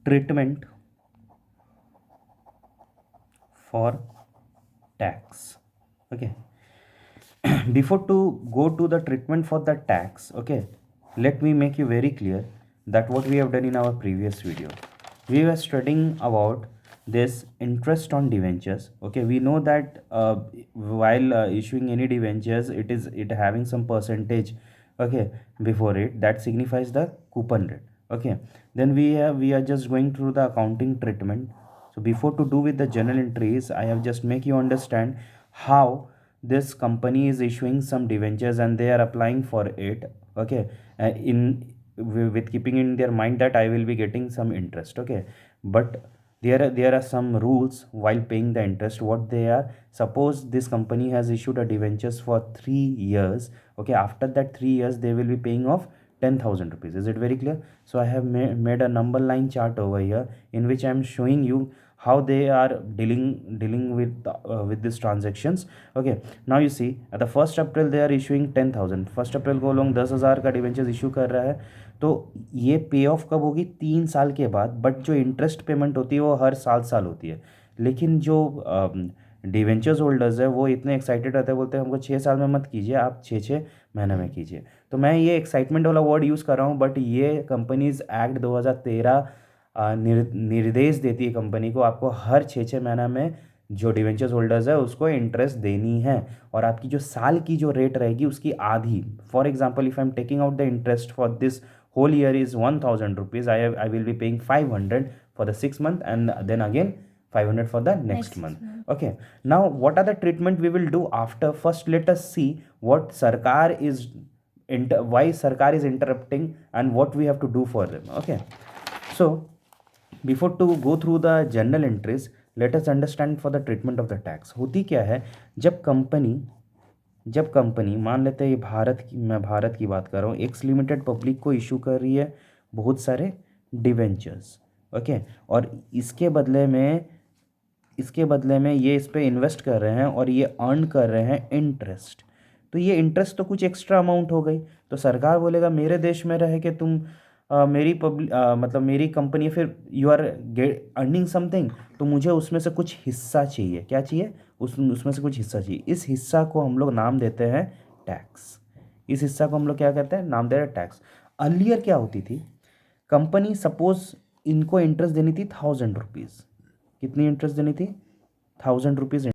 treatment for tax. Okay. Before to go to the treatment for the tax, okay, let me make you very clear that what we have done in our previous video, we were studying about this interest on debentures. Okay, we know that while issuing any debentures, it having some percentage, okay, before it that signifies the coupon rate. Okay, then we are just going through the accounting treatment. So before to do with the journal entries, I have just make you understand how this company is issuing some debentures and they are applying for it. Okay, in with keeping in their mind that I will be getting some interest. Okay, but there are some rules while paying the interest. What they are, suppose this company has issued a debentures for 3 years. Okay, after that 3 years they will be paying off 10,000 rupees. Is it very clear? So I have made a number line chart over here in which I am showing you how they are dealing with these transactions. Okay, now you see at the 1st April they are issuing 10,000. 1st April को लोग 10,000 का debentures issue कर रहा है. तो ये पे of कब होगी? 3 साल के बाद. बट जो इंटरेस्ट पेमेंट होती है वो हर साल होती है. लेकिन जो डिवेंचर्स होल्डर्स है वो इतने एक्साइटेड रहते हैं, बोलते हैं हमको 6 साल में मत कीजिए, आप 6 महीने में कीजिए. तो मैं ये एक्साइटमेंट वाला वर्ड यूज़ कर रहा हूँ, बट ये कंपनीज एक्ट 2013 निर्देश देती है कंपनी को, आपको हर 6 महीना में जो डिवेंचर्स होल्डर्स है उसको इंटरेस्ट देनी है. और आपकी जो साल की जो रेट रहेगी उसकी आधी. For example, if I am taking out the interest for this whole year is 1,000 rupees, I will be paying 500 for the 6 month and then again 500 for the next month. Okay, now what are the treatment we will do after? First let us see what sarkar is why sarkar is interrupting and what we have to do for them. Okay, so before to go through the journal entries, let us understand for the treatment of the tax. होती क्या है, जब company मान लेते हैं, मैं भारत की बात कर रहा हूँ, एक्स लिमिटेड पब्लिक को इशू कर रही है बहुत सारे डिवेंचर्स. ओके, और इसके बदले में ये इस पे इन्वेस्ट कर रहे हैं और ये अर्न कर रहे हैं इंटरेस्ट. तो ये इंटरेस्ट तो कुछ एक्स्ट्रा अमाउंट हो गई. तो सरकार बोलेगा मेरे देश में रह के तुम मतलब मेरी कंपनी, फिर यू आर अर्निंग समथिंग, तो मुझे उसमें से कुछ हिस्सा चाहिए. क्या चाहिए? उसमें से कुछ हिस्सा चाहिए. इस हिस्सा को हम लोग नाम देते हैं टैक्स. इस हिस्सा को हम लोग क्या कहते हैं? नाम दे रहे हैं टैक्स. अर्लियर क्या होती थी, कंपनी सपोज इनको इंटरेस्ट देनी थी 1,000 रुपीज़. कितनी इंटरेस्ट देनी थी? 1,000 रुपीज़